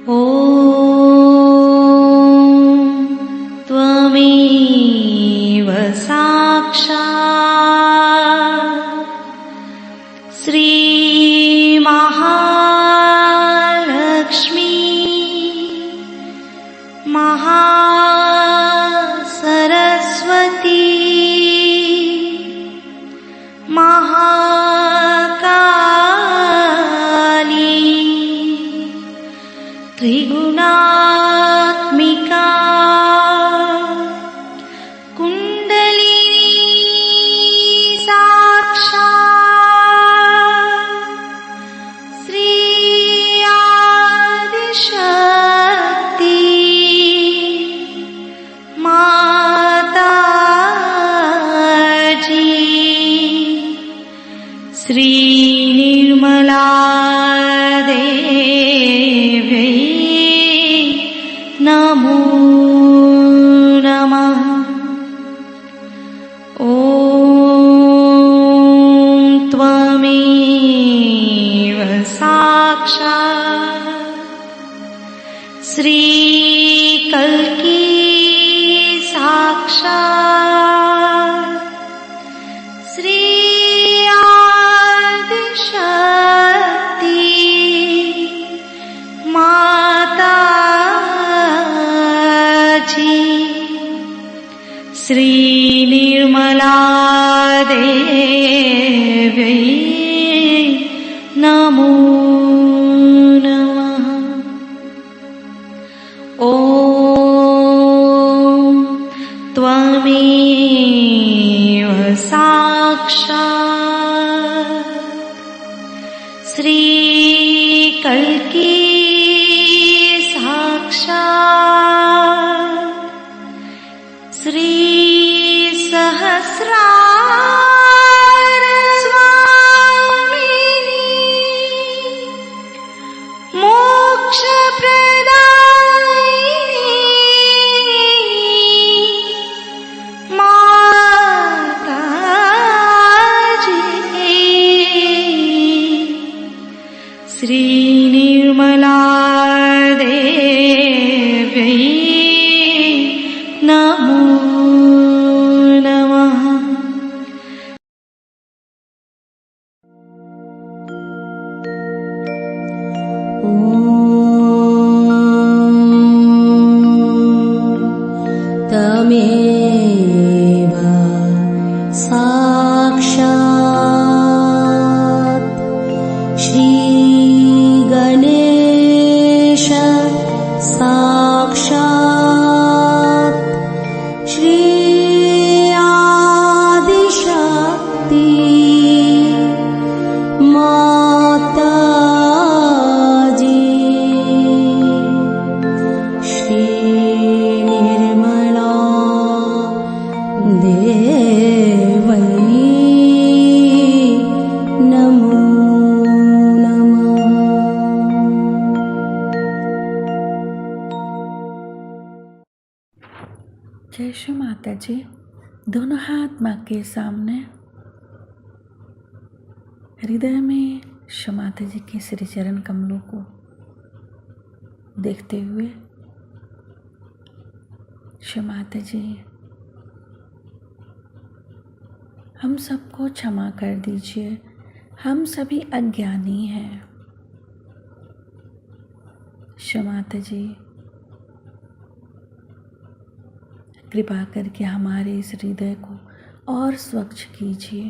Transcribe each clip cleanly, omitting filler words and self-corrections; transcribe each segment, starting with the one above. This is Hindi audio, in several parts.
ॐ त्वमेव साक्षात् श्रीमहालक्ष्मी महासरस्वती महाकाली त्रिगुणात्मिका कुण्डलिनी साक्षात् श्री आदिशक्ति माताजी श्री निर्मला देवी नमो नमः। ॐ त्वमेव साक्षात् श्री कल्की साक्षात् श्री आदिशक्ति माताजी श्री निर्मला देवी नमो नमः। ॐ त्वमेव साक्षात् श्री कल्की साक्षात् श्री सहस्रार स्वामिनी मोक्षप्रदायिनी माताजी श्री निर्मला देवी नमो नमः। ॐ तमेव साक्षात् श्री गणेश साक्षात् श्री आदिशक्ति माताजी श्री निर्मला देवी नमो नमः। जय श्री माता जी। दोनों हाथ माँ के सामने, हृदय में श्री माता जी के श्री चरण कमलों को देखते हुए, श्री माता जी हम सबको क्षमा कर दीजिए, हम सभी अज्ञानी हैं। श्री माता जी कृपा करके हमारे इस हृदय को और स्वच्छ कीजिए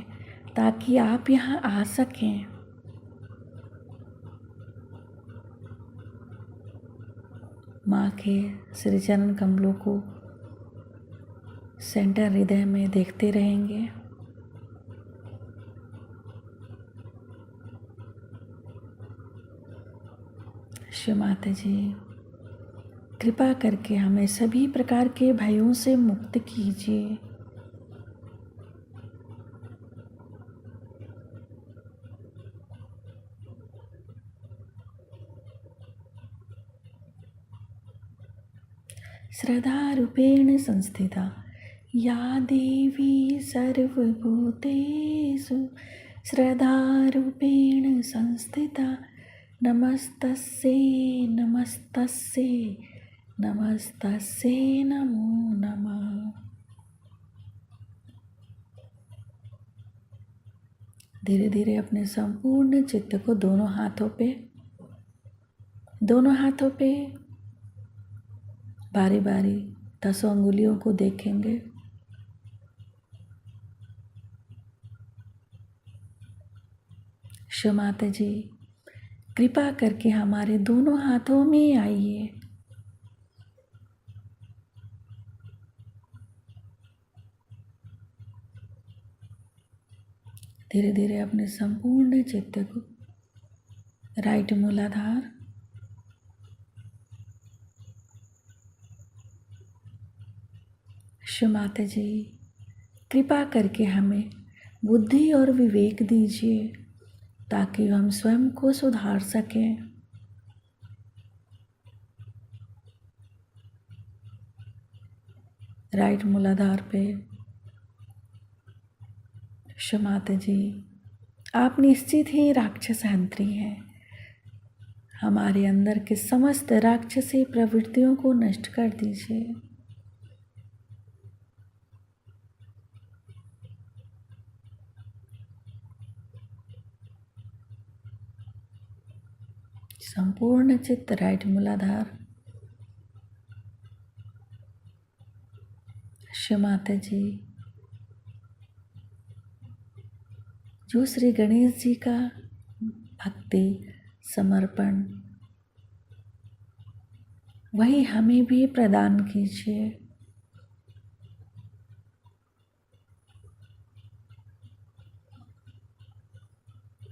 ताकि आप यहाँ आ सकें। माँ के श्री चरण कमलों को सेंटर हृदय में देखते रहेंगे। श्री माता जी कृपा करके हमें सभी प्रकार के भयों से मुक्त कीजिए। श्रद्धा रूपेण संस्थिता या देवी सर्वभूतेषु श्रद्धा रूपेण संस्थिता नमस्तस्यै नमस्तस्यै नमस्तस्यै नमो नमः। धीरे धीरे अपने संपूर्ण चित्त को दोनों हाथों पे बारी बारी 10 अंगुलियों को देखेंगे। शिव माता जी कृपा करके हमारे दोनों हाथों में आइए। धीरे धीरे अपने संपूर्ण चित्त को राइट मूलाधार, शिव माता जी कृपा करके हमें बुद्धि और विवेक दीजिए ताकि हम स्वयं को सुधार सकें। राइट मूलाधार पे शिव माता जी आप निश्चित ही राक्षस हंत्री हैं। हमारे अंदर के समस्त राक्षसी प्रवृत्तियों को नष्ट कर दीजिए। संपूर्ण चित्त राइट मूलाधार, शिव माता जी जो श्री गणेश जी का भक्ति समर्पण वही हमें भी प्रदान कीजिए।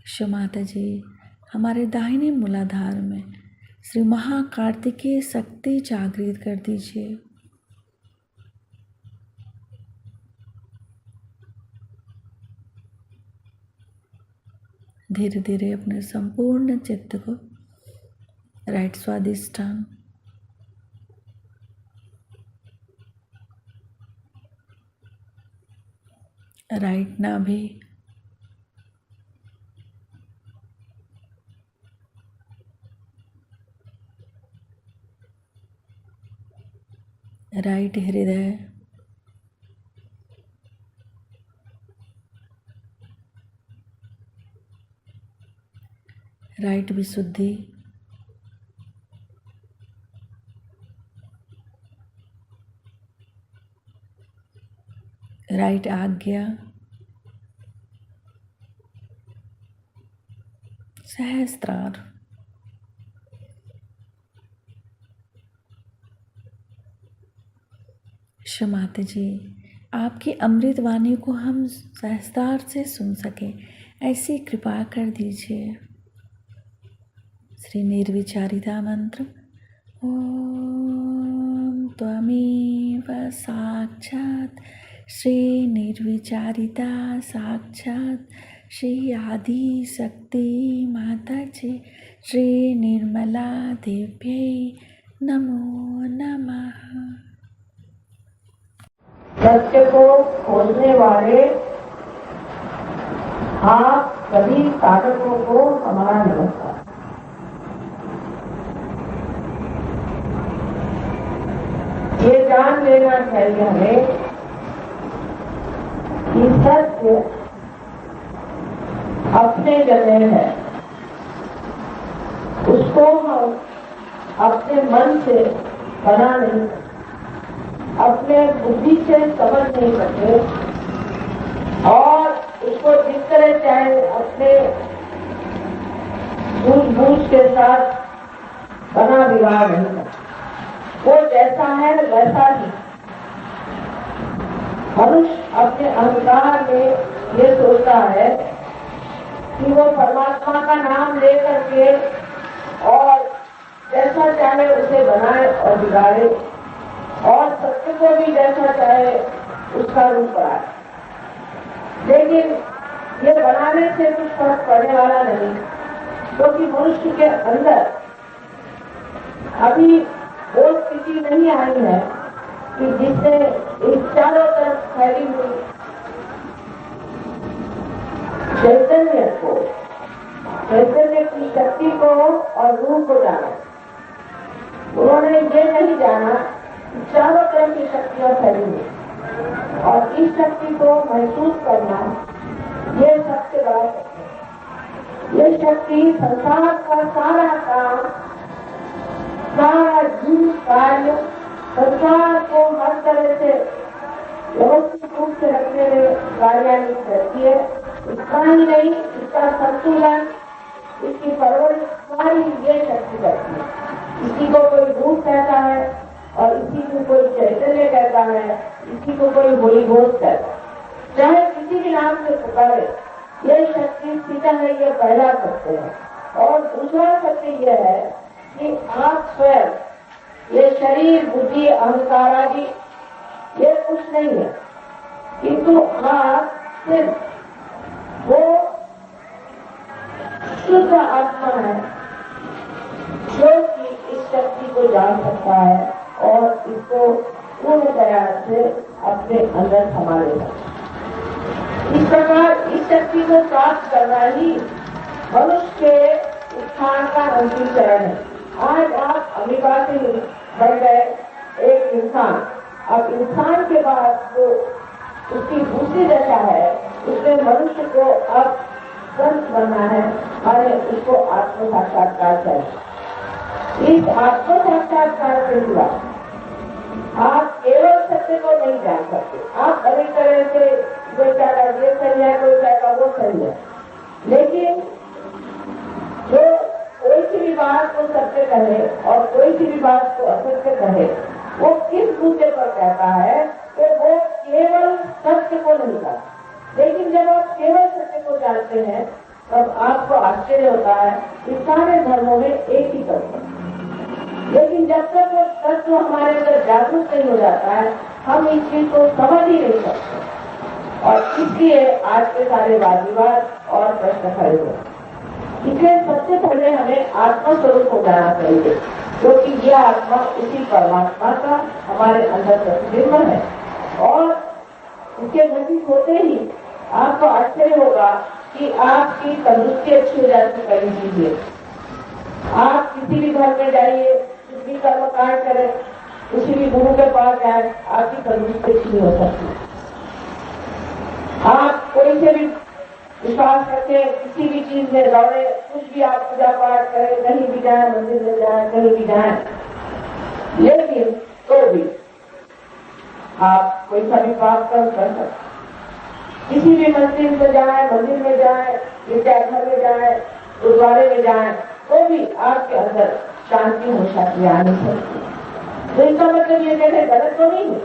शिव माता जी हमारे दाहिने मूलाधार में श्री महाकार्तिकेय शक्ति जागृत कर दीजिए। धीरे धीरे अपने संपूर्ण चित्त को राइट स्वादिष्ठान, राइट नाभि, राइट हृदय, राइट विशुद्धि, राइट आज्ञा, सहस्त्रार, शिव माता जी आपकी अमृत वाणी को हम सहस्त्रार से सुन सके ऐसी कृपा कर दीजिए। श्री निर्विचारिता मंत्र ओम त्वमेव साक्षात् श्री निर्विचारिता साक्षात् श्री आदि शक्ति माता जी श्री निर्मला देव्यै नमो नमः। सत्य को खोजने वाले आप सभी साधकों को हमारा नमस्कार। ये जान लेना चाहिए हमें कि सत्य अपने जगह है, उसको हम अपने मन से बना नहीं सकते, अपने बुद्धि से समझ नहीं सकते और उसको जिस तरह चाहे अपने सूझबूझ के साथ बना बिगाड़ नहीं सकते। वो जैसा है वैसा ही। मनुष्य अपने अहंकार में ये सोचता है कि वो परमात्मा का नाम ले करके और जैसा चाहे उसे बनाए और बिगाड़े और सत्य को भी जैसा चाहे उसका रूप बनाए। लेकिन ये बनाने से कुछ फर्क पड़ने वाला नहीं, क्योंकि मनुष्य के अंदर अभी वो स्थिति नहीं आई है कि जिससे इस चारों तरफ फैली हुई चैतन्य की शक्ति को और रूप को जाना। उन्होंने ये नहीं जाना कि चारों तरफ की शक्तियां फैली हैं और इस शक्ति को महसूस करना, ये सबसे बड़ा शक्ति है। ये शक्ति संसार का सारा काम, सारा जीव कार्य, संसार को हर तरह से व्यवस्थित रूप से रखने में कार्यान्वित करती है। इतना ही नहीं, इसका संतुलन, इसकी परवरिश सारी ये शक्ति करती है। इसी को कोई रूप कहता है और इसी को कोई चैतन्य कहता है, इसी को कोई होली घोष कहता है। चाहे किसी भी नाम से पुकारे, ये शक्ति सीधा है, ये पहला सत्य है। और दूसरा सत्य ये है कि आप स्वयं, ये शरीर, बुद्धि, अहंकार आदि ये कुछ नहीं है, किंतु आप सिर्फ वो शुद्ध आत्मा है जो कि इस शक्ति को जान सकता है और इसको पूर्ण तरह से अपने अंदर संभाले सकता है। इस प्रकार इस शक्ति को प्राप्त करना ही मनुष्य के उत्थान का अंतिम चरण है। आज आप अमीबा से बन गए एक इंसान। अब इंसान के बाद जो उसकी दूसरी दशा है, उसमें मनुष्य को अब संत बनना है, माने उसको आत्म साक्षात्कार चाहिए। इस आत्म साक्षात्कार से हुआ आप केवल सत्य को नहीं जान सकते। आप अनेक तरह से कोई कहता ये सही है, कोई कहता वो सही है, लेकिन जो कोई सी भी बात को सत्य कहे और कोई सी भी बात को असत्य कहे, वो किस मुद्दे पर कहता है कि वो केवल सत्य को नहीं कहता। लेकिन जब आप केवल सत्य को जानते हैं तब आपको आश्चर्य होता है कि सारे धर्मों में एक ही तत्व है। लेकिन जब तक वो तत्व हमारे अंदर जागरूक नहीं हो जाता है, हम इस चीज को समझ ही नहीं सकते और इसलिए आज के सारे वाद विवाद और प्रश्न खड़े हुए। इसलिए सबसे पहले हमें आत्मा स्वरूप हो जाना चाहिए, क्योंकि यह आत्मा उसी परमात्मा का हमारे अंदर प्रतिबिंब है। और उसके घटित होते ही आपको आश्चर्य होगा कि आपकी तंदुरुस्ती अच्छी हो जाती है। कहीं कीजिए, आप किसी भी घर में जाइए, कुछ भी कर्म कांड करें, किसी भी गुरु के पास जाए, आपकी तंदुरुस्ती अच्छी नहीं हो सकती। आप कोई से भी विश्वास करके किसी भी चीज में दौड़े, कुछ भी आप पूजा पाठ करें, कहीं भी जाए, मंदिर में जाए, कहीं भी जाए, लेकिन तो भी आप कोई सा भी पाप कर सकते। किसी भी मंदिर में जाए, गिरजाघर में जाए, गुरुद्वारे में जाए, तो भी आपके अंदर शांति हमेशा की आनी चाहिए। तो इसका मतलब ये कहते गलत तो नहीं है,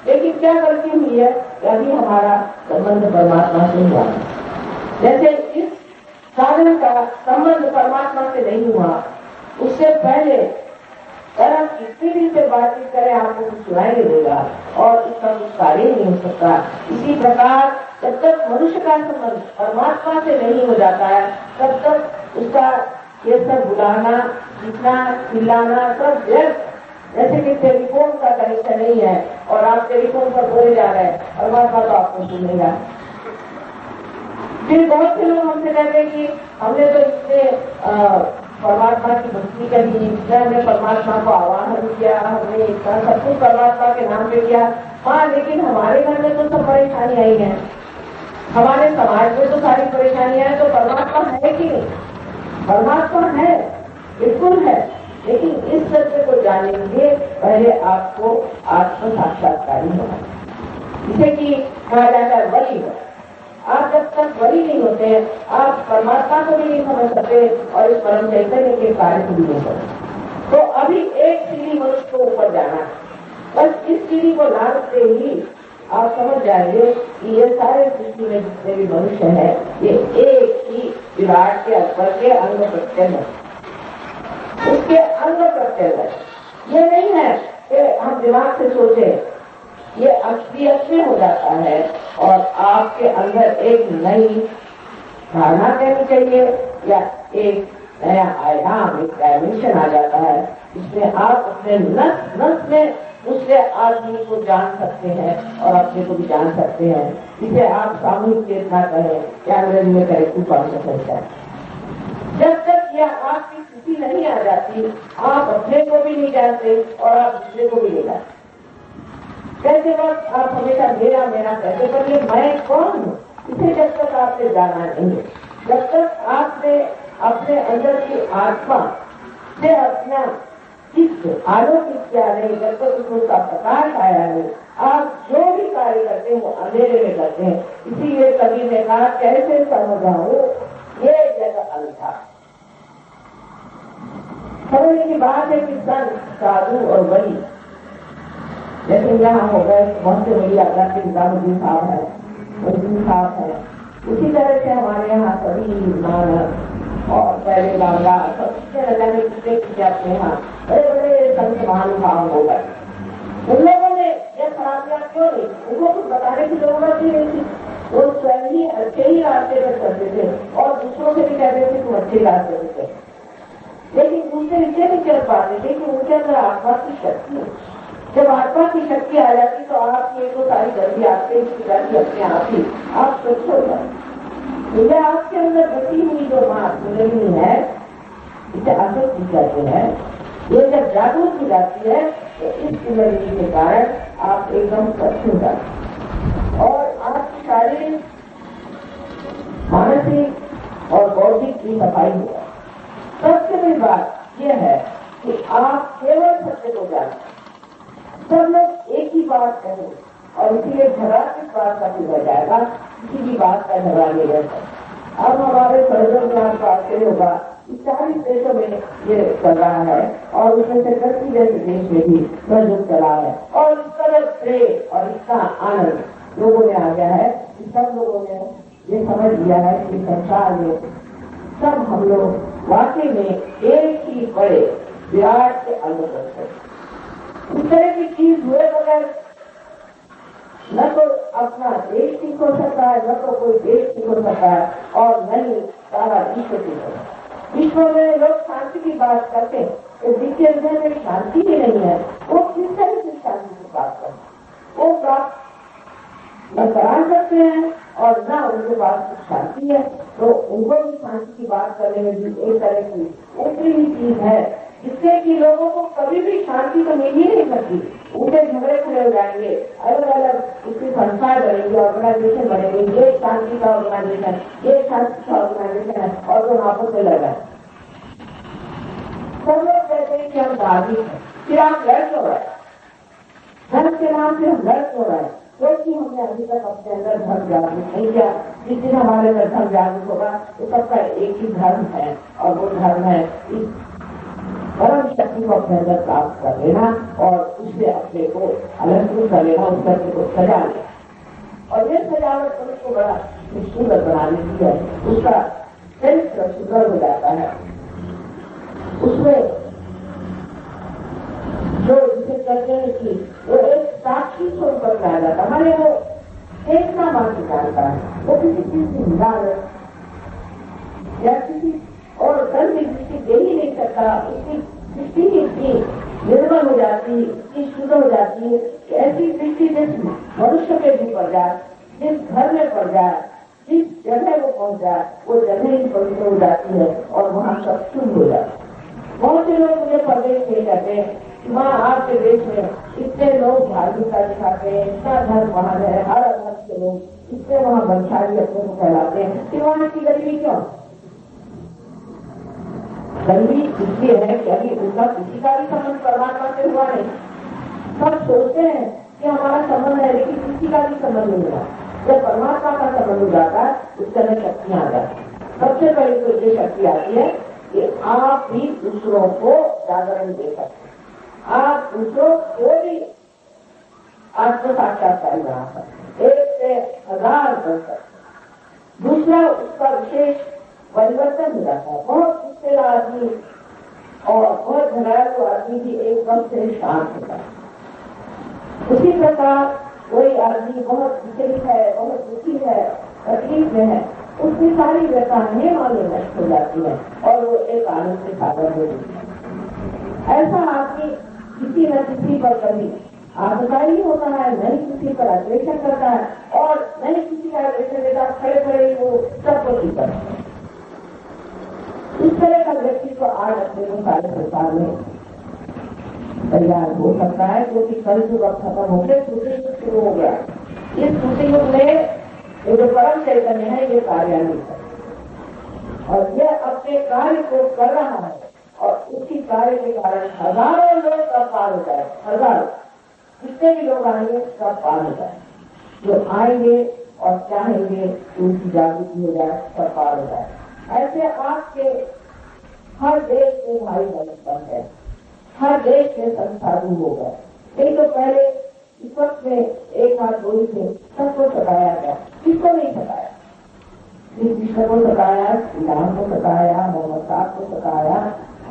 लेकिन क्या गलती हुई है कि अभी हमारा संबंध परमात्मा से हुआ। जैसे इस साधन का संबंध परमात्मा से नहीं हुआ, उससे पहले कर्म किसी भी से बातचीत करें आपको कुछ सुनाई नहीं देगा और उसका कुछ कार्य नहीं हो सकता। इसी प्रकार जब तक मनुष्य का संबंध परमात्मा से नहीं हो जाता है, तब तक उसका ये सब बुलाना, जीतना, चिल्लाना सब व्यर्थ। जैसे कि टेलीफोन का कनेक्शन नहीं है और आप टेलीफोन पर बोले जा रहे हैं, परमात्मा तो आपको सुनेगा। फिर बहुत से लोग हमसे कहते हैं कि हमने तो इससे परमात्मा की भक्ति करी, हमने परमात्मा को आवाहन किया, हमने इतना सब कुछ परमात्मा के नाम पे किया। हाँ, लेकिन हमारे घर में तो सब परेशानी आई है, हमारे समाज में तो सारी परेशानियां हैं, तो परमात्मा है कि नहीं? परमात्मा है, बिल्कुल है, लेकिन इस सत्य को जानने के लिए पहले आपको आत्म साक्षात्कारी होना, जिसे कि कहा जाता है वली हो। आप जब तक वली नहीं होते, आप परमात्मा को भी नहीं समझ सकते और इस परम चैतन्य के कार्य को भी नहीं करते। तो अभी एक सीढ़ी मनुष्य को ऊपर जाना है, बस इस सीढ़ी को लादते ही आप समझ जाएंगे कि ये सारे सृष्टि में जितने भी मनुष्य है, ये एक ही विराट के अक्बर के अंग प्रत्यंग है, उसके अंग प्रत्यंग है। ये नहीं है कि हम दिमाग से सोचे, ये असलियत में हो जाता है और आपके अंदर एक नई धारणा करनी चाहिए या एक नया आयाम, एक डायमेंशन आ जाता है, जिसमें आप अपने नस नस में दूसरे आदमी को जान सकते हैं और अपने को भी जान सकते हैं। इसे आप सामूहिक चेतना करें या अंग्रेजी में करें, जब तक या आपकी स्थिति नहीं आ जाती, आप अपने को भी नहीं जानते और आप दूसरे को भी नहीं जानते। कैसे वक्त आप हमेशा मेरा मेरा कहते, पर ये मैं कौन हूँ इसे जब तक आपने जाना नहीं, जब तक आपने अपने अंदर की आत्मा से अपना चित्त आलोकित किया नहीं, जब तक उसका प्रकाश आया नहीं, आप जो भी कार्य करते हो अंधेरे में करते हैं। इसीलिए कवि ने कहा, कैसे समझाऊं ये जग अंधा। समझने की बात है कि संत साधु और वली, जैसे यहाँ हो गए बहुत से वली आज्ञा के निजामुद्दीन साहब है, मुद्दीन साहब है, उसी तरह से हमारे यहाँ सभी मानव और पहले बांग्ला सबसे लगाने कितने अपने यहाँ बड़े बड़े संत महानुभाव हो गए। उन लोगों ने यह खराबियां क्यों नहीं, उनको कुछ बताने की जरूरत ही नहीं थी। वो स्वयं ही अच्छे ही रास्ते पर चलते थे और दूसरों से भी कहते थे तुम अच्छे रास्ते पर चले, लेकिन दूसरे इससे नहीं चल पाते थे कि उनके अंदर आत्मा की शक्ति है। जब आत्मा की शक्ति आ जाती तो आपकी एक तो सारी गंदी आते अपने आप ही आप स्वच्छ हो जाते। मुझे आपके अंदर बची हुई जो माँ कुंडलिनी है, इसे आसक्ति कहते हैं, ये जब जागरूक हो जाती है तो इस कुंडलिनी के कारण आप एकदम स्वच्छ हो जाते और आपकी शारीरिक, मानसिक और बौद्धिक की सफाई हो जाती। सबसे बड़ी बात यह है कि आप केवल सत्य को जानते। सब लोग एक ही बात कहें और इसीलिए झगड़ा किस बात का भी हो जाएगा, किसी भी बात का झगड़ा नहीं रहता। अब हमारे सर्जन ज्ञान का आश्चर्य होगा, 40 देशों में ये चल रहा है और उसमें से 30 जैसे देश में भी सर्जन चला है और इस तरह प्रेम और इसका आनंद लोगों में आ गया है कि सब लोगों ने ये समझ लिया है कि संसार में सब हम लोग वाकई में एक ही बड़े विराट के अंग हैं। इस तरह की चीज हुए बगैर न तो अपना देश ठीक हो सकता है, न तो कोई देश ठीक हो सकता है और न ही सारा विश्व ठीक हो सकता है। विश्व में लोग शांति की बात करते हैं, तो विश्व हृदय में शांति ही नहीं है, वो किस तरह से शांति की बात करते हैं? वो प्राप्त न करा सकते हैं और न उनके पास कुछ शांति है, तो उनको भी शांति की बात करने में भी एक तरह की ऊपरी ही चीज है, जिससे कि लोगों को कभी भी शांति तो मिल ही नहीं सकती। उनके झगड़े खड़े हो जाएंगे, अलग अलग उसकी संस्थाएं बनेंगी, ऑर्गेनाइजेशन बनेंगे, ये शांति का ऑर्गेनाइजेशन, ये शांति का ऑर्गेनाइजेशन है और जो आपस में लगा। सब लोग कहते हैं कि हम धार्मिक हैं, फिर आप लड़ क्यों रहे? धर्म के नाम से हम लड़ क्यों रहे? क्योंकि हमने अभी तक अपने अंदर धर्म जागरूक नहीं किया। जिस दिन हमारे अंदर धर्म जागरूक होगा तो सबका एक ही धर्म है और वो धर्म है इस परम शक्ति को अपने अंदर प्राप्त कर लेना और उससे अपने को अलंकृत कर लेना, उस शक्ति को सजा लेना। और ये सजावट उसको बड़ा सुंदर बना लेती है, उसका चरित्र सुंदर हो जाता है। उसमें जो जिसे कहते हैं कि वो एक साक्षी स्वरूप पर आ जाता है, हमारे वो देखना मात्र जानता है, वो किसी चीज की निदान या किसी और धर्म की दृष्टि दे ही नहीं सकता। उसकी दृष्टि ही इतनी निर्मल हो जाती है, इतनी शुद्ध हो जाती है कि ऐसी दृष्टि जिस मनुष्य पे भी पड़ जाए, जिस घर में पड़ जाए, जिस जगह वो पहुंच जाए, वो जगह ही पवित्र हो जाती है और वहाँ सब शुद्ध हो जाता है। बहुत से लोग मुझे परदेश नहीं कहते हैं कि वहाँ आपके देश में इतने लोग धार्मिकता दिखाते हैं, इतना धर्म वहाँ है, हर धर्म के लोग इतने वहाँ बंशाली अपने को कहलाते हैं, कि वहाँ की गरीबी क्यों? गरीबी इसलिए है कि अभी उनका किसी का भी संबंध परमात्मा से हुआ नहीं। सब सोचते हैं कि हमारा संबंध है, लेकिन किसी का भी संबंध नहीं हुआ। जब परमात्मा का संबंध हो जाता है उसके अंदर शक्तियां आ जाती है। सबसे पहले तो ये शक्ति आती है कि आप भी दूसरों को जागरण दे सकते हैं, आप दूसरों को भी आत्म साक्षात्कार बना सकते, 1 से 1000 बन सकते। दूसरा उसका विशेष परिवर्तन हो जाता है। बहुत गुस्से आदमी और बहुत झगड़ालू आदमी भी एकदम से शांत होता है। उसी प्रकार कोई आदमी बहुत विचलित है, बहुत दुखी है, तकलीफ में है, उसकी सारी व्यथाएं वाले नष्ट हो जाती है और वो एक आनंद से सागर हो जाती है। ऐसा आदमी किसी न किसी पर कभी आगदाई होता है, नहीं किसी पर अग्रेषण करता है और नहीं किसी का अग्रेषण देता, खड़े खड़े वो सबको ठीक करता है। इस तरह का व्यक्तित्व आज अपने को सारे संसार में तैयार हो सकता है, क्योंकि कल युग अब खत्म हो गया, दूसरी युग शुरू हो गया। इस दूसरी युग में ये जो परम चैतन्य है ये कार्यान्वित है और यह अपने कार्य को कर रहा है और उसी कार्य के कारण हजारों लोग सब पार हो जाए, हजारों जितने भी लोग आएंगे सब पार हो जाए, जो आएंगे और चाहेंगे उनकी जागृति हो जाए, सब पार हो जाए। ऐसे आपके हर देश के भाई बन गए, हर देश के संसाधु हो गए। नहीं तो पहले इस वक्त में एक हाथ गोली से सबको सताया गया, किसको नहीं सताया? कृष्ण को सताया, श्री राम को सताया, मोहम्मद साहब को सताया,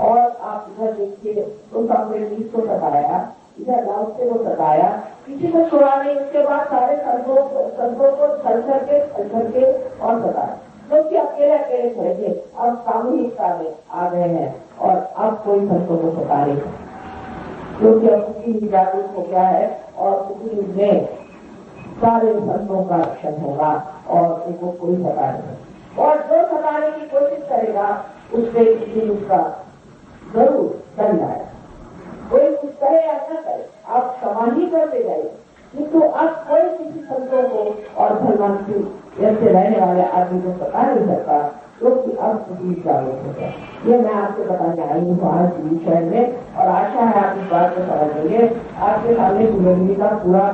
और आप इधर देखिए तो कांग्रेस को सताया, इधर लाहौसे को सताया, किसी को छोड़ा नहीं। उसके बाद सारे संतों को छल करके और सताया, क्योंकि अकेले अकेले खड़े थे। अब सामूहिकता में आ गए हैं और अब कोई संतों को सता नहीं, क्योंकि अब उसी जागरूक हो गया है और उसी में सारे संतों का रक्षण होगा और उनको कोई सता नहीं। और जो सताने की कोशिश करेगा उससे किसी उसका जरूर दंड आएगा। कोई कुछ करे या न करे, आप क्षमा ही करते जाइए, किंतु अब कोई किसी संतों को और धर्मांतरी ऐसे रहने वाले आदमी को सता नहीं सकता, क्योंकि अब स्थिति जागरूक हो गया। ये मैं आपको बताने आई हूँ आज विषय में, और आशा है आप इस बात को समझ लेंगे। आपके सामने जिंदगी का पूरा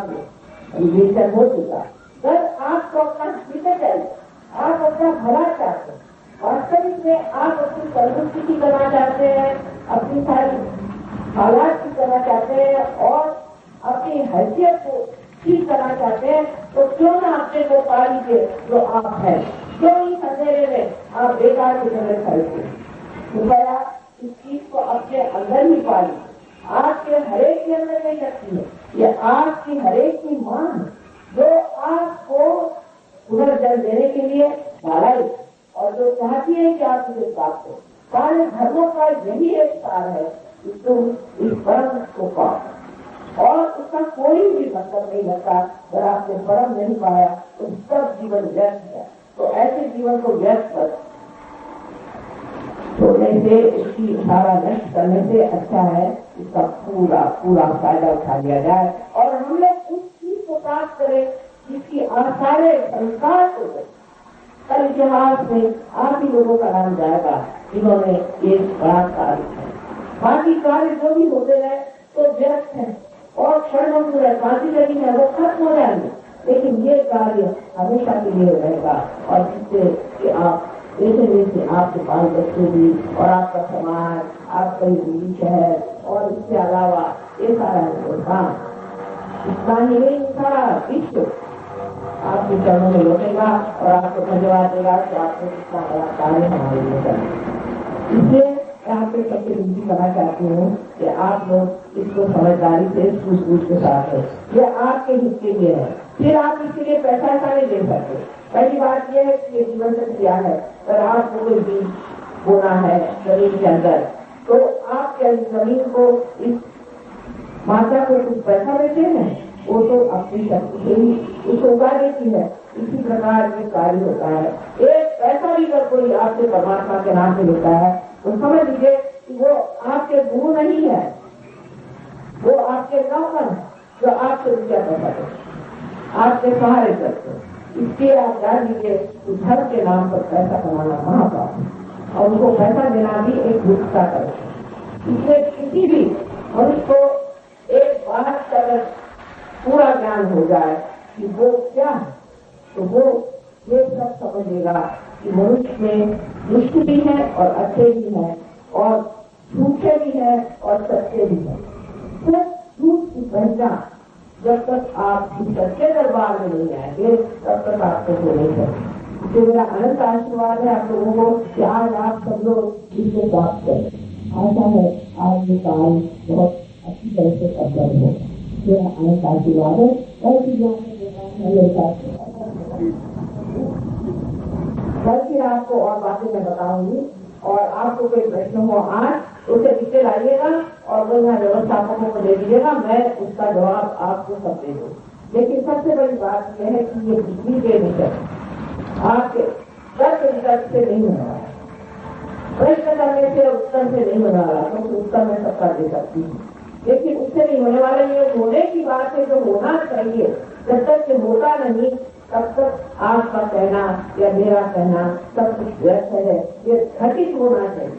विवेचन हो चुका। अगर आपको अपना जीवन चाहिए, आप अपना भला चाहते हैं, वास्तविक में आप अपनी संतुष्टि की करना चाहते हैं, अपनी सारी हालात की करना चाहते हैं और अपनी हैसियत को ठीक करना चाहते हैं, तो क्यों न अपने को पा लीजिए जो आप हैं। क्यों इस अंधेरे में आप बेकार की तरह खरीदते? कृपया इस चीज को अपने अंदर ही पा लीजिए। आपके हरेक के अंदर नहीं रखती है, ये आपकी हरेक की मां है जो आपको पुनर्जन्म देने के लिए डालाई और जो चाहती है कि आप इसे प्राप्त करें। सारे धर्मों का यही एक सार है कि तुम इस परम को पाओ, और उसका कोई भी मतलब नहीं लगता। अगर आपने परम नहीं पाया तो सब जीवन व्यर्थ है। तो ऐसे जीवन को व्यर्थ कर छोड़ने से, उसकी सारा नष्ट करने से अच्छा है इसका पूरा फायदा उठा लिया जाए और हम लोग उस चीज को प्राप्त करें जिसकी सारे संस्कार को दें। कल इतिहास में आप ही लोगों का नाम जाएगा जिन्होंने ये बड़ा कार्य किया। बाकी कार्य जो भी होते रहे तो व्यर्थ है और क्षणभंगुर है, बाकी लगी है वो खत्म हो जाएंगे, लेकिन ये कार्य हमेशा के लिए रहेगा और जिससे कि आप जैसे आपके बाल बच्चे भी और आपका समाज, आपका ये शहर और इसके अलावा ये सारा काम, इतना ही नहीं सारा विश्व आपके चरणों में लौटेगा और आपको धन्यवाद देगा कि आपने कितना बड़ा कार्य हमारे लिए करा। इसलिए मैं आपसे सबसे विनती करना चाहती हूँ कि आप लोग इसको समझदारी से सूझबूझ के साथ है, ये आपके हित के लिए है। फिर आप इसके लिए पैसा नहीं दे सकते। पहली बात यह है कि ये जीवन से क्रिया है। अगर आपको कोई बीज बोना है जमीन के अंदर, तो आपके जमीन को इस माता को कुछ पैसा देते हैं, वो तो अपनी शक्ति से ही उसको उगा देती है। इसी प्रकार ये कार्य होता है। एक पैसा भी अगर कोई आपसे परमात्मा के नाम से लेता है तो समझ लीजिए कि वो आपके गुरु नहीं है, वो आपके नौकर है जो आपसे रुपया पैसा देते, आपके सहारे करते। इसलिए आप जान लीजिए कि धर्म के नाम पर पैसा कमाना महापाप है और उनको पैसा देना भी एक दुष्टता करे। इसलिए किसी भी मनुष्य को एक बात का अगर पूरा ज्ञान हो जाए कि वो क्या है, तो वो ये सब समझेगा कि मनुष्य में दुष्ट भी है और अच्छे भी हैं और झूठे भी हैं और सच्चे भी हैं। तो झूठ की पहचान जब तक आप सच्चे दरबार में नहीं आएंगे तब तक आपको हो नहीं सकते। तो मेरा अनंत आशीर्वाद है आप लोगों को कि आज आप सब लोग इसको प्राप्त करें। आशा है आज ये काम बहुत अच्छी तरह से सफल हो। मेरा अनंत आशीर्वाद है। कल फिर आपको और बातें मैं बताऊंगी और आपको कोई प्रश्न हो आज उसे नीचे लाइएगा और वो यहाँ व्यवस्थापकों को दे दीजिएगा, मैं उसका जवाब आपको सब दे दूँ। लेकिन सबसे बड़ी बात यह है कि ये बिजली के विषय आपके दर्द विकल्प से नहीं हो रहा है। प्रश्न करने से उत्तर से नहीं होने वाला, क्योंकि उत्तर में सबका दे सकती हूँ, लेकिन उससे नहीं होने वाला। ये होने की बात है, जो होना चाहिए, जब तक ये होता नहीं तब तक आपका कहना या मेरा कहना सब कुछ व्यर्थ है। ये घटित होना चाहिए।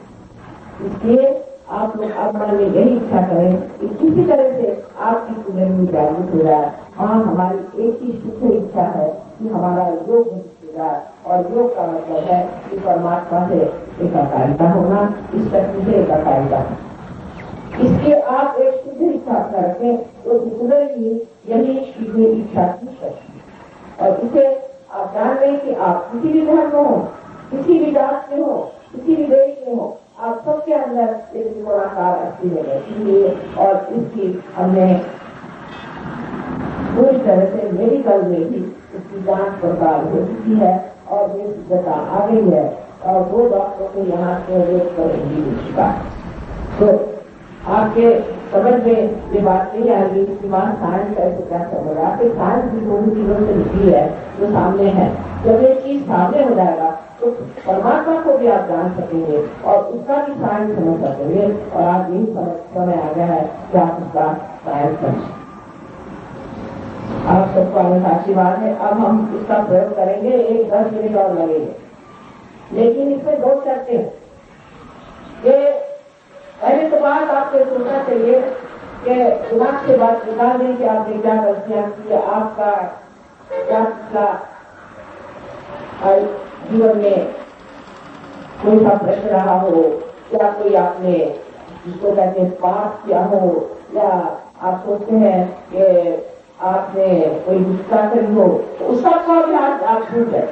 इसलिए आप लोग अब मन में यही इच्छा करें कि किसी तरह से आपकी कुंडली जागृत हो जाए। हाँ, हमारी एक ही शुद्ध इच्छा है कि हमारा योग हो जाए, और योग का मतलब है कि परमात्मा से एकाकारिता होना, इस शक्ति से एकाकारिता। इसके आप एक शुद्ध इच्छा रखें तो दूसरे की यही शुद्ध इच्छा की शक्ति। और इसे आप जान लें कि आप किसी भी धर्म में हो, किसी भी जात में हो, किसी भी देश में हो, आप सबके अंदर एक त्रिकोणाकार अस्थि है। इसलिए और इसकी हमने पूरी तरह से मेडिकल में भी इसकी जांच पड़ताल हो चुकी है और ये सिद्धता आ गई है, और वो डॉक्टरों के यहाँ से रोक कर भी हो चुका है। तो आपके समझ में ये बात नहीं आएगी कि वहाँ साइंस कैसे क्या समझ, आपके साइंस भी थोड़ी चीजों से निकली है जो सामने है। जब ये चीज सामने हो जाएगा तो परमात्मा को भी आप जान सकेंगे और उसका भी साइंस समझ सकेंगे। और आज यही समय आ गया है कि आप उसका साइंस समझें। आप सबको आशीर्वाद है। अब हम इसका प्रयोग करेंगे, 10 मिनट और लगेंगे, लेकिन इसमें 2 शर्तें हैं। पहले तो बात आपको सोचना चाहिए कि दिमाग से बात निकाल दें कि आपने क्या गलतियां की, आपका क्या पिछला जीवन में कोई सा प्रश्न रहा हो, या कोई आपने जिसको कहते हैं पाप किया हो, या आप सोचते हैं कि आपने कोई गुस्सा करी हो, तो उसका अभ्यास आप भूल जाए।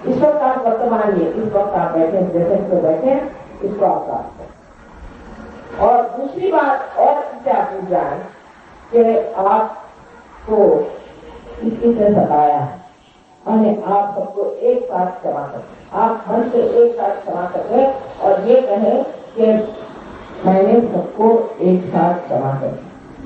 इस वक्त आप वर्तमान में, इस वक्त आप बैठे जैसे तो बैठे, इसको आप प्राप्त करें। और दूसरी बात और इससे आप पूछ जाए कि आपको किसी से सताया है, आप सबको एक साथ क्षमा करें। आप मन से एक साथ क्षमा करें और ये कहें कि मैंने सबको एक साथ क्षमा कर।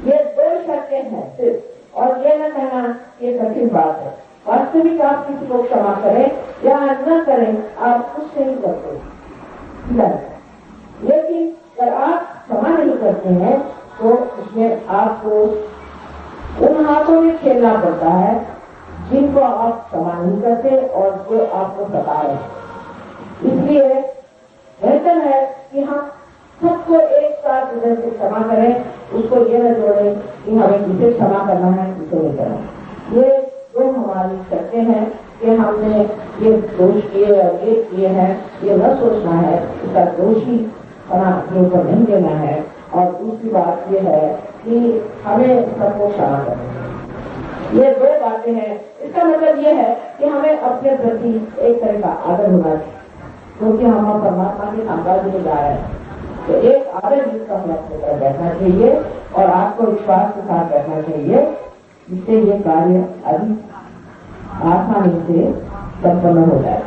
ये 2 शर्तें हैं सिर्फ, और ये न कहना ये कठिन बात है। वास्तविक आप किसी को क्षमा करें या न करें, आप कुछ नहीं करते, लेकिन अगर आप क्षमा नहीं करते हैं तो उसमें आपको उन हाथों में खेलना पड़ता है जिनको आप क्षमा नहीं करते और जो आपको सता रहे हैं। इसलिए बेहतर है कि हम सबको एक साथ जैसे क्षमा करें, उसको ये न जोड़े कि हमें किसे क्षमा करना है, किसे नहीं करना। ये 2 हमारी शर्तें हैं कि हमने ये दोष किए और ये किए हैं, ये न सोचना है, इसका दोषी अपने ऊपर नहीं देना है। और दूसरी बात ये है कि हमें सबको क्षमा करना है। ये 2 बातें हैं। इसका मतलब ये है कि हमें अपने प्रति एक तरह का आदर होना चाहिए, क्योंकि हम परमात्मा के साम्राज्य में जा रहे हैं। तो एक आदर जिसका हमें अपने पर बैठना चाहिए और आपको विश्वास के साथ बैठना चाहिए, जिससे ये कार्य अभी आसानी से संपन्न हो जाए।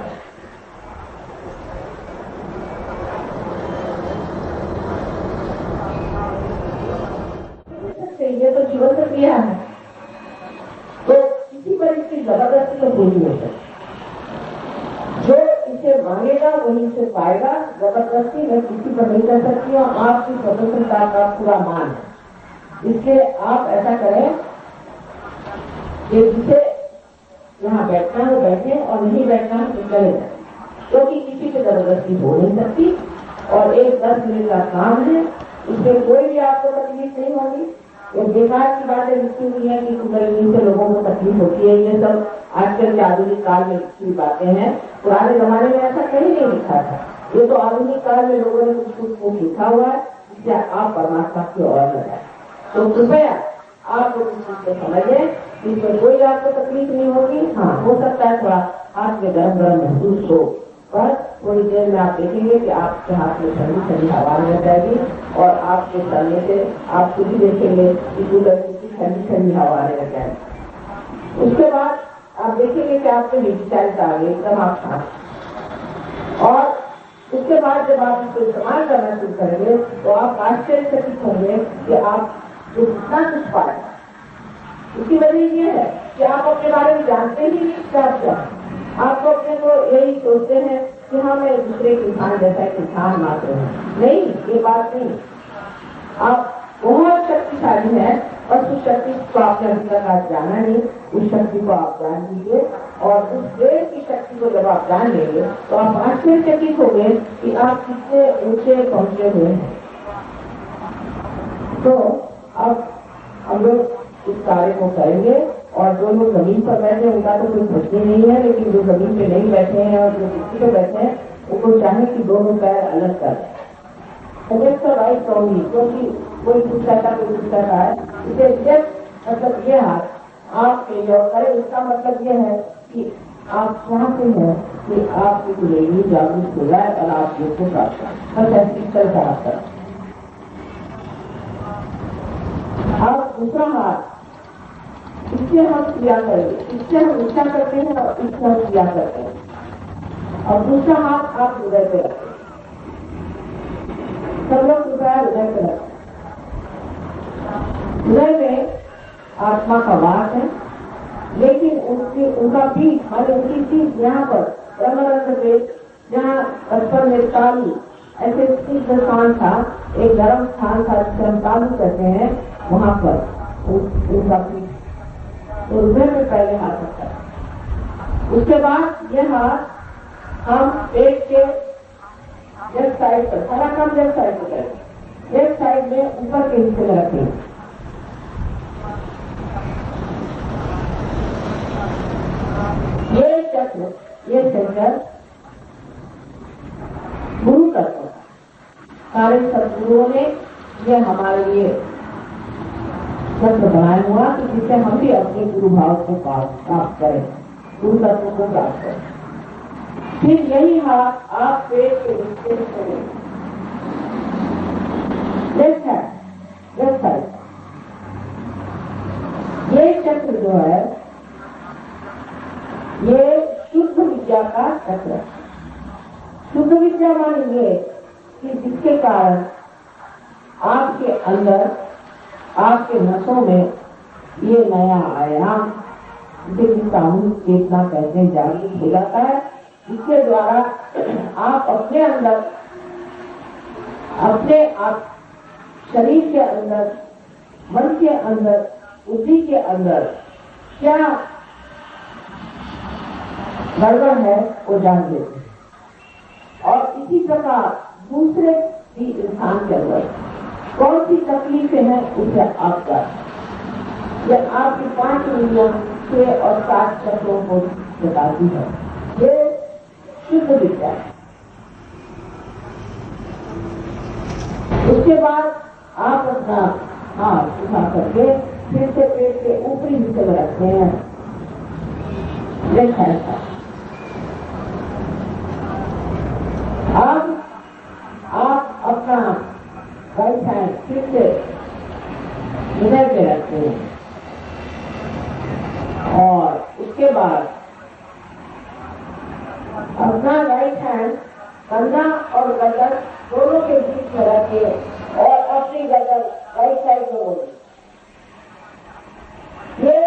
ये तो जीवन से क्रिया है, तो किसी पर इसकी जबरदस्ती तो पूरी नहीं है। जो इसे मांगेगा वही इसे पाएगा। जबरदस्ती मैं किसी पर नहीं कर सकती हूँ, आपकी स्वतंत्रता का पूरा मान है। इसलिए आप ऐसा करें कि जिसे यहाँ बैठना है बैठे और नहीं बैठना है तो चले जाए, क्योंकि किसी से जबरदस्ती हो नहीं सकती। और 10 मिनट का काम है, इसमें कोई भी आपको तकलीफ नहीं होगी। ये बेकार की बातें लिखी हुई है कि कुंडलिनी से लोगों को तकलीफ होती है, ये सब आजकल के आधुनिक काल में लिखी बातें हैं। पुराने जमाने में ऐसा कहीं नहीं लिखा था। ये तो आधुनिक काल में लोगों ने कुछ लिखा हुआ है, जिससे आप परमात्मा की ओर लगाए। तो कृपया आप लोग इस चीज को समझे, इसमें कोई आपको तकलीफ नहीं होगी। हाँ, हो सकता है थोड़ा हाथ में गरम गरम महसूस हो, पर थोड़ी देर में आप देखेंगे कि आपके हाथ में ठंडी ठंडी हवा लग जाएगी और आपके चलने से आप खुद ही देखेंगे कि कूलर की ठंडी ठंडी हवा लग जाएगी। उसके बाद आप देखेंगे कि आपके विचारिता आ गई, एकदम आप शांत। और उसके बाद जब आप इसको इस्तेमाल करना शुरू करेंगे तो आप आश्चर्यचकित होंगे कि आप जो इतना कुछ पाए। इसकी वजह ये है कि आप अपने बारे में जानते ही नहीं क्या। आप तो अपने को यही सोचते हैं कि हाँ मैं दूसरे के इंसान जैसा एक इंसान मात्र हूँ, नहीं, ये बात नहीं। आप बहुत शक्तिशाली है और उस शक्ति को आपने अभी तक आज जाना नहीं, उस शक्ति को आप जान लीजिए और उस देश की शक्ति को जब आप जान लेंगे तो आप आश्चर्यचकित होंगे कि आप कितने ऊंचे पहुंचे हुए हैं। तो अब हम लोग इस कार्य को करेंगे और जो लोग जमीन पर बैठे हैं उनका तो कोई प्रश्न नहीं है, लेकिन जो जमीन पे नहीं बैठे हैं और जो कुर्सी पे बैठे हैं उनको चाहे कि दोनों पैर अलग कर राइट होंगी, क्योंकि कोई दूसरा का कोई दूसरा का है। इसे जस्ट मतलब ये हाथ आपके जो करे, इसका मतलब ये है कि आप चाहते हैं कि आपकी कुंडली जागरूक हो जाए और आप योग को प्राप्त करें। बस ऐसी चल रहा है। आप दूसरा हाथ इससे हम क्रिया करेंगे, इससे हम इच्छा करते हैं और इससे हम क्रिया करते हैं। और दूसरा हाथ आप हृदय पे रखें, सब लोग कृपया हृदय पे रखें। हृदय में आत्मा का वास है, लेकिन उनका पीठ माने उनकी पीठ यहाँ पर ब्रह्मरंध्र पे, जहाँ बचपन में तालू ऐसे सिद्ध स्थान था, एक गर्म स्थान था जिसे हम तालू कहते हैं, वहाँ पर उनका पीठ तो हृदय में पहले हाथ रखता है। उसके बाद यह हाथ हम पेट के लेफ्ट साइड पर, सारा काम लेफ्ट साइड पर करें, लेफ्ट साइड में ऊपर के हिस्से में रखें। ये चक्र, ये सेंटर गुरु तत्व, सारे सदगुरुओं ने ये हमारे लिए चक्र बनाया हुआ कि जिससे हम भी अपने गुरु भाव को प्राप्त करें, गुरु तत्व को प्राप्त करें। फिर यही हाथ आप पेट के हिस्से में करें, लेफ्ट साइड। ये चक्र जो है ये शुद्ध विद्या का चक्र। शुद्ध विद्या मानेंगे कि जिसके कारण आपके अंदर, आपके नसों में ये नया आयाम, जिसे सामूहिक चेतना कहते हैं, जागृत हो जाता है, जिसके द्वारा आप अपने अंदर, अपने आप शरीर के अंदर, मन के अंदर, बुद्धि के अंदर क्या गड़बड़ है वो जान लेते हैं। और इसी प्रकार दूसरे भी इंसान के अंदर कौन सी तकलीफें हैं उसे आप जान, यह आपकी 5 इंद्रियों 6 और 7 चक्रों को बताती है। ये शुद्ध विद्या है। उसके बाद आप अपना हाथ उठा करके फिर से पेट के ऊपरी हिस्से में रखते हैं, लेफ्ट हैंड का। अब आप अपना राइट हैंड फिर से हृदय पे रखते हैं और उसके बाद अपना राइट हैंड कंधा और गर्दन दोनों के बीच में रखे और अपनी गर्दन राइट साइड में बोले। ये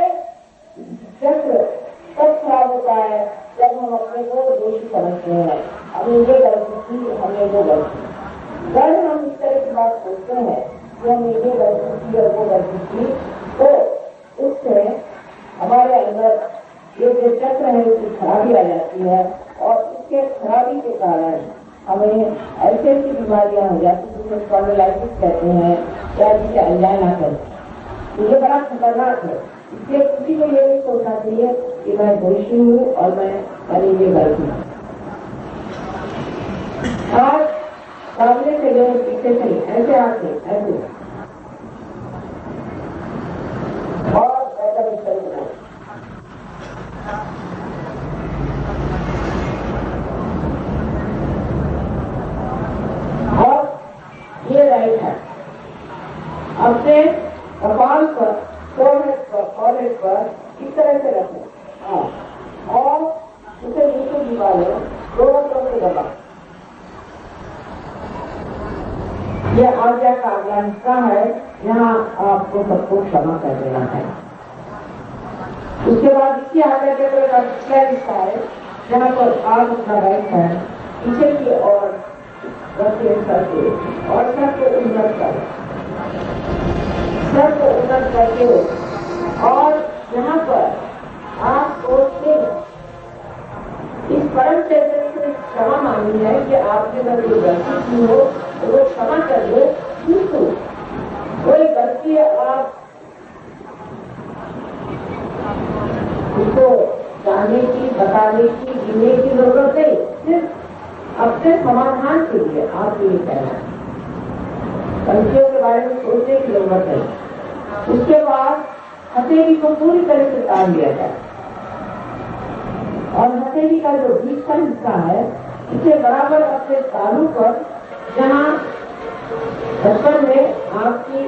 चक्र तब खराब होता है जब हम अपने को दोषी समझते हैं, हमने ये गलती की, हमने वो गलती। जब हम इस तरह की बात सोचते हैं कि हमने ये गलती की और वो गलती की, तो उससे हमारे अंदर ये जो चक्र है उसकी खराबी आ जाती है और इसके खराबी के कारण हमें ऐसी ऐसी बीमारियां हो जाती हैं जिसे स्पॉन्डिलाइटिस कहते हैं या जिसे अंजाना कहते हैं। तो ये बड़ा खतरनाक है। इसलिए किसी को ये नहीं सोचना चाहिए कि मैं दोषी हूँ और मैंने ये गलती। आज सामने से ले पीछे से ऐसे आते ऐसे और ऐसा भी करना। और ये राइट है अपने कपाल पर, फोरहेड पर इस तरह से रखें और उसे नीचे दीवारें दोनों तरफ से दबा। यह आज्ञा का अगला हिस्सा है, यहाँ आपको सबको क्षमा कर देना है। उसके बाद इसकी आज्ञा के अगला हिस्सा है जहाँ पर आप अपना राइट हैंड पीछे की ओर रखे करके और सबको उन्नत कर, सबको उन्नत करके और यहाँ पर आप सोचते इस परम चैतन्य से क्षमा मांगी है कि आपके अंदर कोई गलती की हो तो वो क्षमा कर दो। किंतु कोई गलती आप उसको जानने की, बताने की, जीने की जरूरत नहीं, सिर्फ अपने समाधान के लिए आप ये कहना है। पंछियों के बारे में सोचने की जरूरत नहीं। उसके बाद हथेली को पूरी तरह से तान लिया जाए और हथेली का जो बीच का हिस्सा है इसे बराबर अपने तालू पर, जहाँ बचपन में आपकी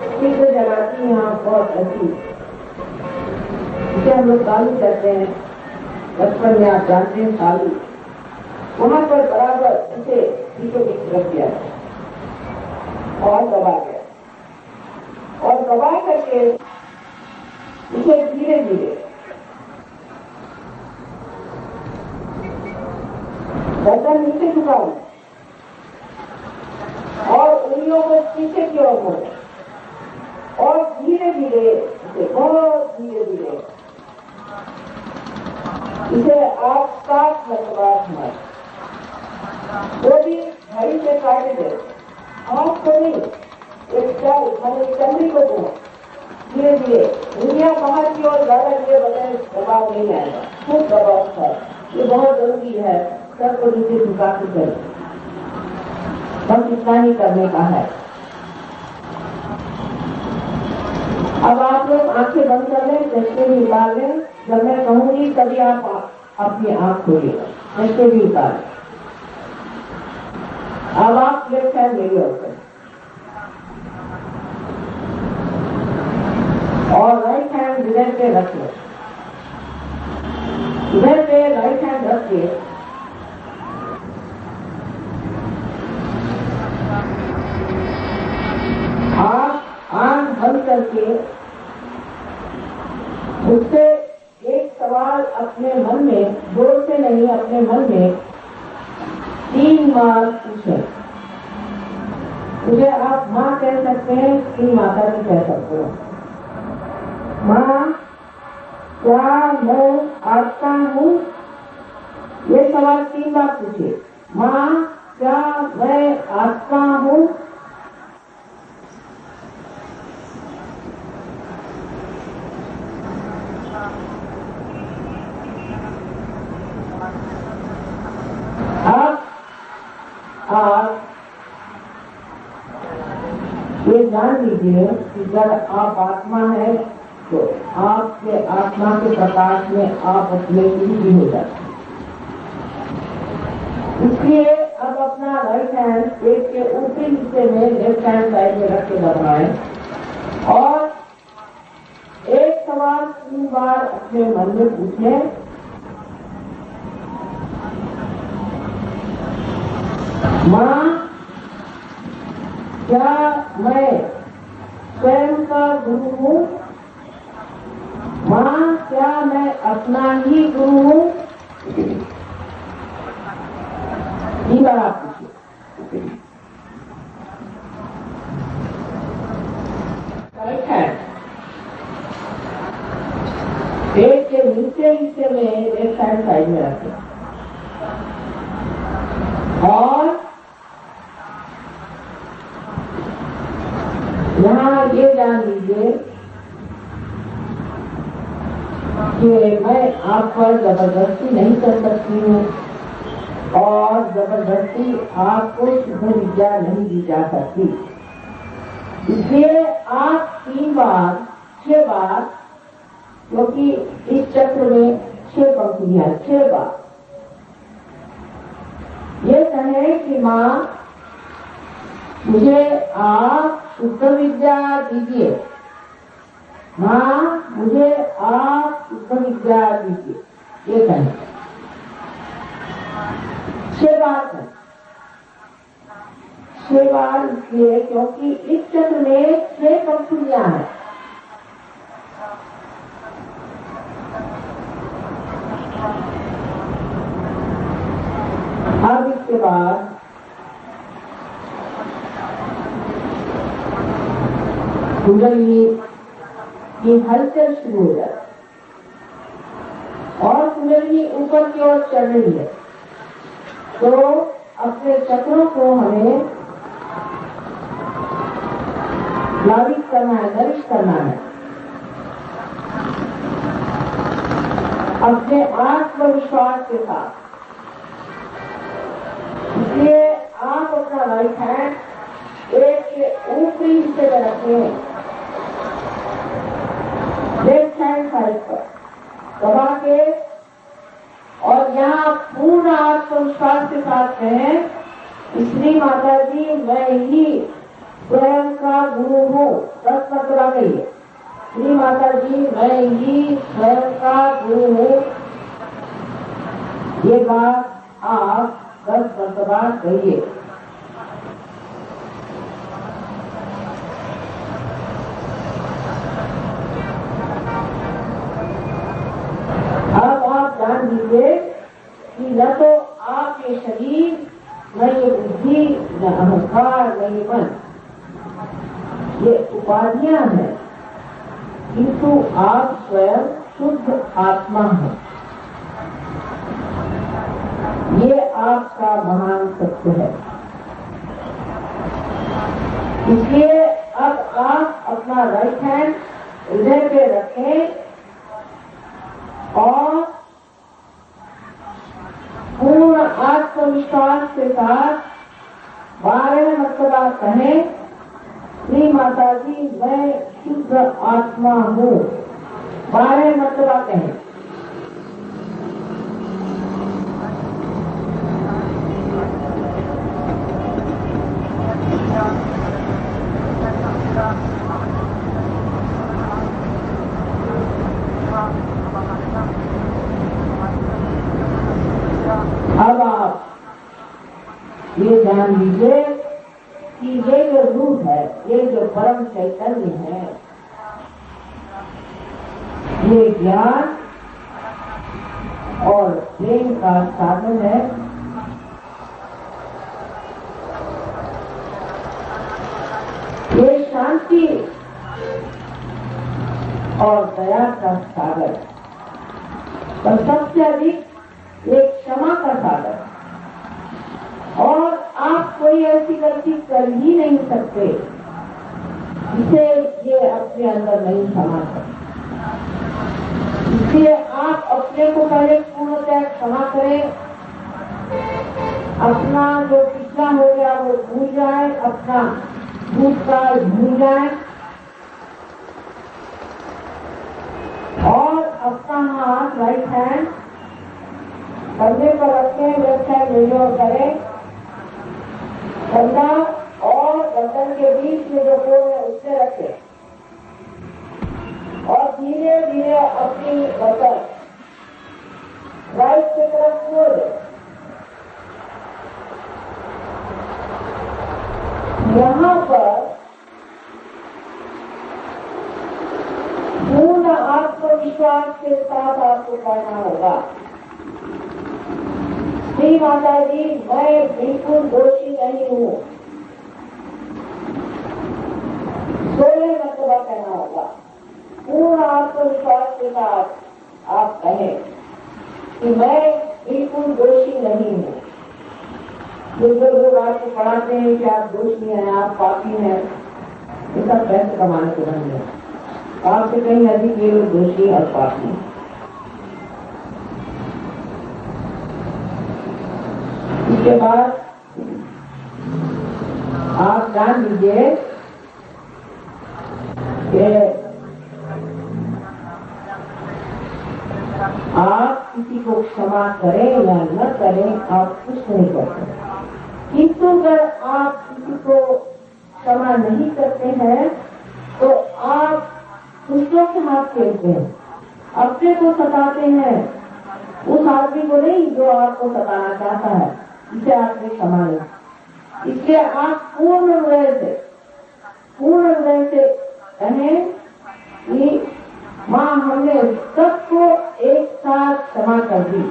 चित्र जलाती यहाँ बहुत अच्छी, इसे हम लोग तालू कहते हैं, बचपन में आप जानते हैं तालू, वहां पर बराबर इसे बीचों बीच रख दिया और दबा गया और दबा करके इसे धीरे धीरे गर्दन नीचे झुकाओ और उंगलियों को पीछे की ओर मोड़ो और धीरे धीरे इसे बहुत धीरे धीरे इसे आप 7 मरतबा घुमाएं। वो भी घड़ी से काटे दे, आपको नहीं, एक चाल हमें चमड़ी को दो, धीरे धीरे उंगलियां बाहर की ओर ज्यादा ये बगैर दबाव नहीं आएगा, खूब दबाव था। ये बहुत जरूरी है, सर को नीचे झुका के करें, बस इतना ही करने का है। अब आप लोग आंखें बंद कर लें, चश्मे भी उतार लें। जब मैं कहूंगी तभी आप अपनी आंख खोलिएगा, चश्मे भी उतार लें। अब आप लेफ्ट हैंड मेरी ओर करें और राइट हैंड इधर पे रख लो, इधर पे राइट हैंड रख के आप आंख बंद करके मुझसे एक सवाल अपने मन में, जोर से नहीं, अपने मन में 3 बार पूछे। मुझे आप माँ कह सकते हैं, श्री माता जी कह सकते हो। माँ, क्या मैं आत्मा हूँ? ये सवाल 3 बार पूछे। माँ, क्या मैं आत्मा हूँ? आप ये जान लीजिए कि जब आप आत्मा है तो आपके आत्मा के प्रकाश में आप अपने भी हो जाते हैं। इसलिए अब अपना राइट हैंड पेट के ऊपरी हिस्से में लेफ्ट हैंड साइड में रख के दबाएं और एक सवाल 3 बार अपने मन में पूछें। माँ, क्या मैं स्वयं का गुरु हूँ? माँ, क्या मैं अपना ही गुरु हूँ? 3 बार आप पूछिए। राइट हैंड पेट के नीचे हिस्से में लेफ्ट हैंड साइड में रखें और यहाँ ये जान लीजिए कि मैं आप पर जबरदस्ती नहीं कर सकती हूँ और जबरदस्ती आपको शुद्ध विद्या नहीं दी जा सकती। इसलिए आप 3 बार 6 बार, क्योंकि इस चक्र में 6 पंक्तियां, 6 बार ये कहें कि माँ, मुझे आप शुद्ध विद्या दीजिए। माँ, मुझे आप शुद्ध विद्या दीजिए। ये कहें 6 बार कहें। 6 बार इसलिए क्योंकि इस चक्र में 6 पंक्तियां हैं। के बाद कुंडली की हलचल शुरू हो जाती और कुंडली ऊपर की ओर चल रही है, तो अपने चक्रों को हमें प्लावित करना है, नरिश करना है। अपने आत्मविश्वास के साथ। इसलिए आप अपना राइट हैंड एक के ऊपरी हिस्से में रखें, लेफ्ट हैंड साइड पर दबा के, और यहाँ पूर्ण आत्मविश्वास के साथ कहें, श्री माता जी मैं ही स्वयं का गुरु हूँ। 10 मरतबा कहिए, श्री माता जी मैं ही स्वयं का गुरु हूँ। ये बात आप 10 मरतबा कहिए। अब आप जान लीजिए कि न तो आप ये शरीर, न ये बुद्धि, न अहंकार, न ये मन, ये उपाधियां हैं, किंतु आप स्वयं शुद्ध आत्मा हैं। ये आपका महान सत्य है। इसलिए अब आप अपना राइट हैंड हृदय पे रखें और पूर्ण आत्मविश्वास के साथ 12 मरतबा कहें, श्री माता जी मैं शुद्ध आत्मा हूँ। 12 मरतबा कहें। अब आप ये जान लीजिए कि ये जो रूप है, ये जो परम चैतन्य है, ये ज्ञान और प्रेम का साधन है। ये शांति और दया का सागर, पर सबसे अधिक एक क्षमा का सागर। और आप कोई ऐसी गलती कर ही नहीं सकते जिसे ये अपने अंदर नहीं समा सकते। इसलिए आप अपने को पहले पूर्णतः क्षमा करें, अपना जो पिछला हो गया वो भूल जाए, अपना भूतकाल भूल जाए और अपना हाथ राइट हैंड कंधे पर रखें, लेफ्ट हैंड मेजर करें, कंधा और गर्दन के बीच में जो कोण है उससे रखें और धीरे धीरे अपनी गर्दन राइट की तरफ मोड़ दें। यहाँ पर पूर्ण आत्मविश्वास के साथ आपको कहना होगा, श्री माता जी मैं बिल्कुल दोषी नहीं हूँ। 16 मरतबा कहना होगा। पूर्ण आत्मविश्वास के साथ आप कहें कि मैं बिल्कुल दोषी नहीं हूँ। जो लोग आपको पढ़ाते हैं कि आप दोषी हैं, आप पापी हैं, ये सब पैसे कमाने के धंधे हैं। आपसे कहीं अधिक ये लोग दोषी और पापी हैं। इसके बाद आप जान लीजिए कि आप किसी को क्षमा करें या न करें, आप कुछ नहीं करते। किंतु अगर आप किसी को क्षमा नहीं करते हैं तो आप दूसरों के हाथ खेलते हैं, अपने को सताते हैं, उस आदमी को नहीं जो आपको सताना चाहता है, इसे आपने क्षमा नहीं। इसलिए आप पूर्ण हृदय से कहें कि माँ हमने सबको एक साथ क्षमा कर दी।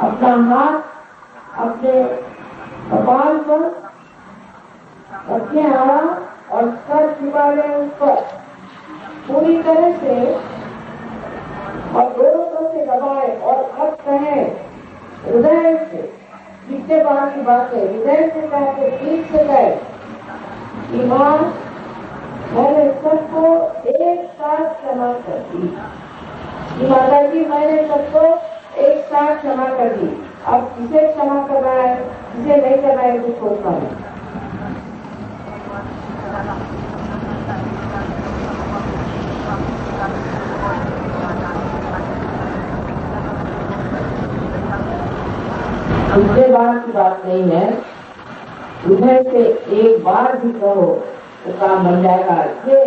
अपना हाथ अपने कपाल पर रखें आराम और सर झुका लें ऊपर पूरी तरह से और दोनों तरफ से दबाए और अब कहें हृदय से, जितने बार की बात है हृदय से कहे, ठीक से कहे कि माँ मैंने सबको एक साथ क्षमा कर दी, माता जी मैंने सबको एक साथ क्षमा कर दी। अब किसे क्षमा करना है किसे नहीं करना है कुछ सोचना है। दूसरे बार की बात नहीं है, हृदय से एक बार भी कहो तो काम बन जाएगा। ये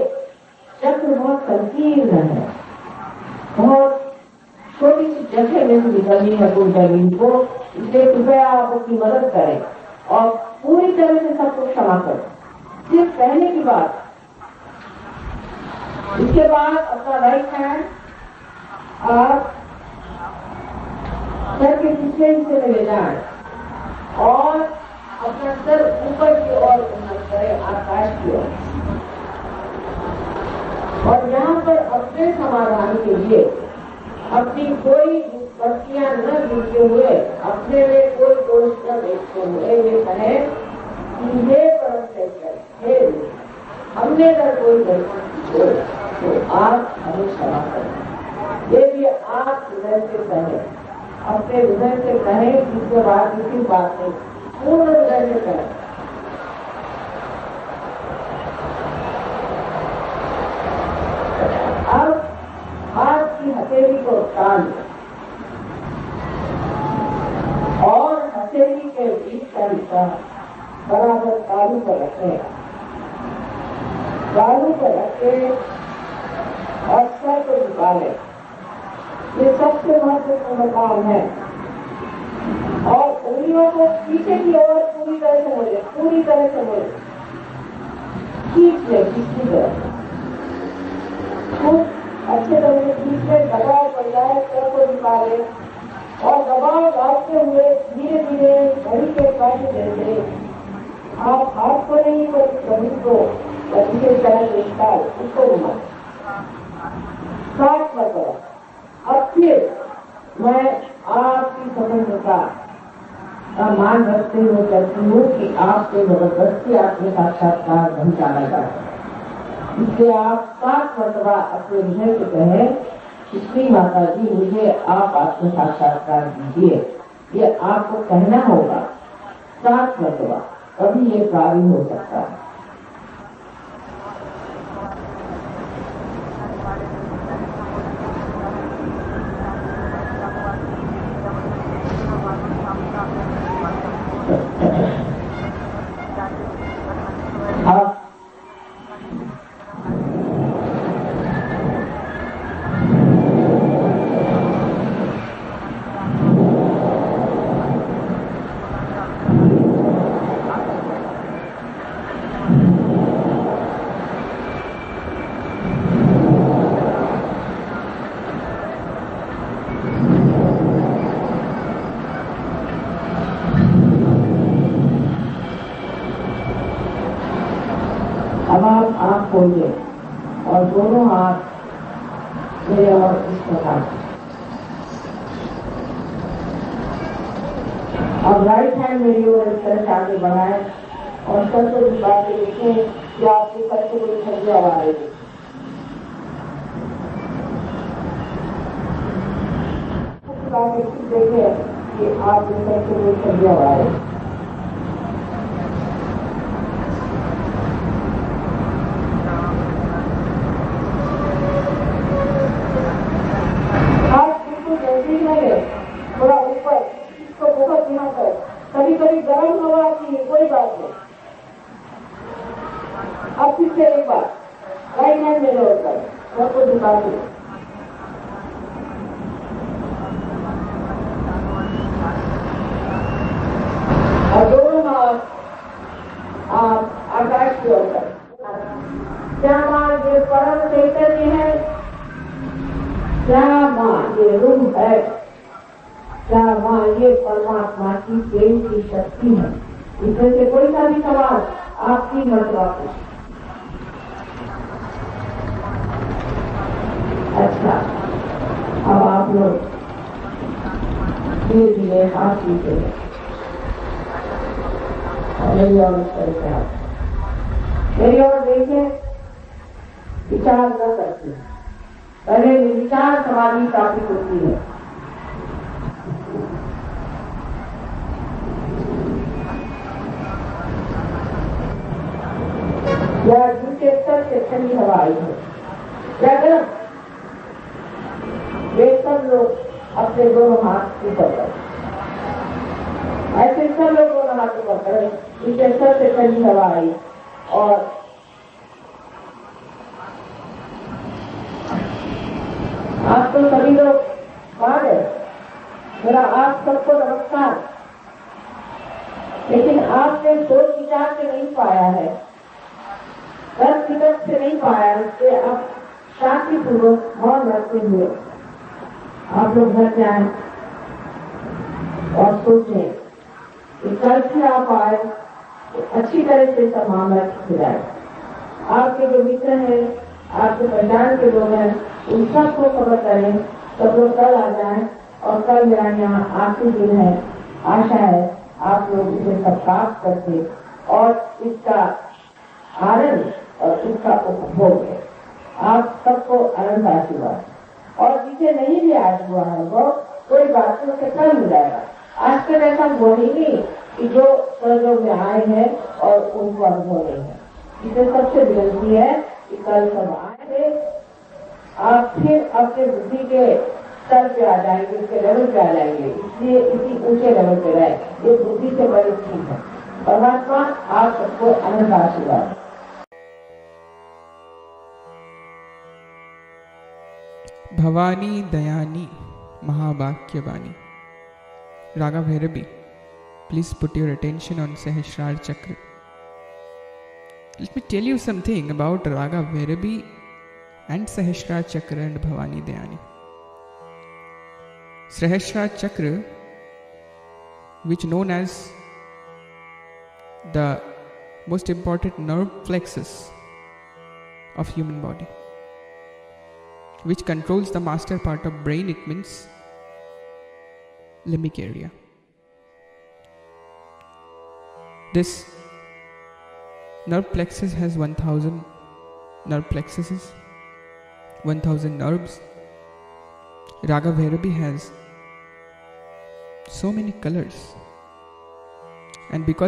चक्र बहुत संकीर्ण है, बहुत छोटी सी जगह में से निकलनी है कुंडली को, इसलिए कृपया आप अपनी मदद करें और पूरी तरह से सबको क्षमा करें। सिर्फ कहने की बात। इसके बाद अपना राइट हैंड आप सर के पिछले हिस्से में ले जाएं और अपना सर ऊपर की ओर उन्नत करें, आकाश की ओर। और यहाँ पर अपने समाधान के लिए अपनी कोई बस्तियां न गिरते हुए, अपने में कोई दोष न देखते हुए ये कहे कि हे परम श्रेष्ठ, हे हमने अगर कोई गलती हो तो आप हमें क्षमा करें। ये भी आप हृदय से कहें, अपने हृदय से कहें, जिसके बाद किसी बात नहीं, पूर्ण हृदय से कहें। अब हाथ की हथेली को टान और हथेली के बीच का हिस्सा बराबर तालू पर रखें, तालू पर रखे और सर को झुका लें। ये सबसे महत्वपूर्ण काम है। और उंगलियों को पीछे की ओर पूरी तरह से मोड़े, पूरी तरह से मोड़े, खींच ले किसी तरह खूब अच्छे तरह से खींच ले, दबाव पड़ जाए सर को झुका ले और दबाव डालते हुए धीरे धीरे घड़ी के काट देते। आप हाथ को नहीं पर कभी को अच्छे तरह से निकाल उसको घुमा 60 मतलब। अब फिर मैं आपकी स्वतंत्रता का मान रखते हुए कहती हूँ कि आपको जबरदस्ती आपके साक्षात्कार नहीं जाना चाहता, इसलिए आप 7 मरतबा अपने हृदय से कहें कि श्री माता जी मुझे आप आत्म साक्षात्कार दीजिए। ये आपको कहना होगा 7 मरतबा, तभी ये कार्य हो सकता है। अब आप आँख खोलिए और दोनों हाथ मेरे और इस प्रकार। अब राइट हैंड मेरी ओर इस तरह से आगे बढ़ाए और सर को झुका के देखें कि आपके सर से कोई ठंडी हवा आ रही है। देखें कि आपके सर से कोई ठंडी हवा आ रही है। थोड़ा ऊपर, इसको बहुत ध्यान कर। कभी कभी गर्म हवा आती है, कोई बात नहीं। अब फिर से एक बार राइट हैंड में लोड कर, सबको झुका दो। और दोनों हाथ आप आकाश की ओर कर। क्या माँ ये परम चैतन्य है? क्या माँ ये रूप है? क्या माँ ये परमात्मा की प्रेम की शक्ति है? इसमें से कोई सा भी सवाल आपकी मर्तबा पूछे। अच्छा, अब आप लोग धीरे धीरे हाथ पीछे और मेरी ओर इस तरह से हाथ, मेरी ओर देखे, विचार न करती। पहले विचार समाधि काफी होती है। यह दूसरे स्तर से ठंडी हवा आई है। क्या करें? वे सब लोग अपने दोनों हाथ ऊपर करें, ऐसे सब लोग दोनों हाथ ऊपर करें। दूसरे स्तर से ठंडी हवा आई और आप तो सभी लोग मान गए, मेरा आप सबको नमस्कार। लेकिन आपने सोच विचार से नहीं पाया है, दस मिनट से नहीं पाया, इससे आप शांतिपूर्वक मौन रखते हुए आप लोग घर जाए और सोचें कि कल से आप आए तो अच्छी तरह से सब मामला खिलाए। आपके जो मित्र हैं, आपके पहचान के लोग हैं, उन सबको खबर करें, सब लोग कल आ जाएं। और कल मेरा यहाँ आखिरी दिन है, आशा है आप लोग इसे सत्कार करके और इसका आनंद और इसका उपभोग है। आप सबको अनंत आशीर्वाद। और जिसे नहीं भी आज हुआ है वो कोई बात नहीं, उसे कल मिल जाएगा। आज तक ऐसा हुआ ही नहीं कि जो स्वर्ग में आए हैं और उनको अनुभव नहीं है। इसे सबसे विनती है कि कल सब आएंगे, आप फिर अपने बुद्धि के स्तर पे आ जाएंगे, उसके लेवल पे आ जाएंगे। इसलिए इसी ऊंचे लेवल पे रहे, ये बुद्धि से बड़ी चीज है। परमात्मा आप सबको अनंत आशीर्वाद। भवानी दयानी महावाक्यवाणी। Raga Bhairavi, please put your attention on Sahasrar Chakra. Let me tell you something about Raga Bhairavi and Sahasrar Chakra and Bhavani Dayani. Sahasrar Chakra, which known as the most important nerve plexus of human body, which controls the master part of brain, it means limbic area. This nerve plexus has 1000 nerve plexuses, 1000 nerves. Raga Bhairavi has so many colors, and because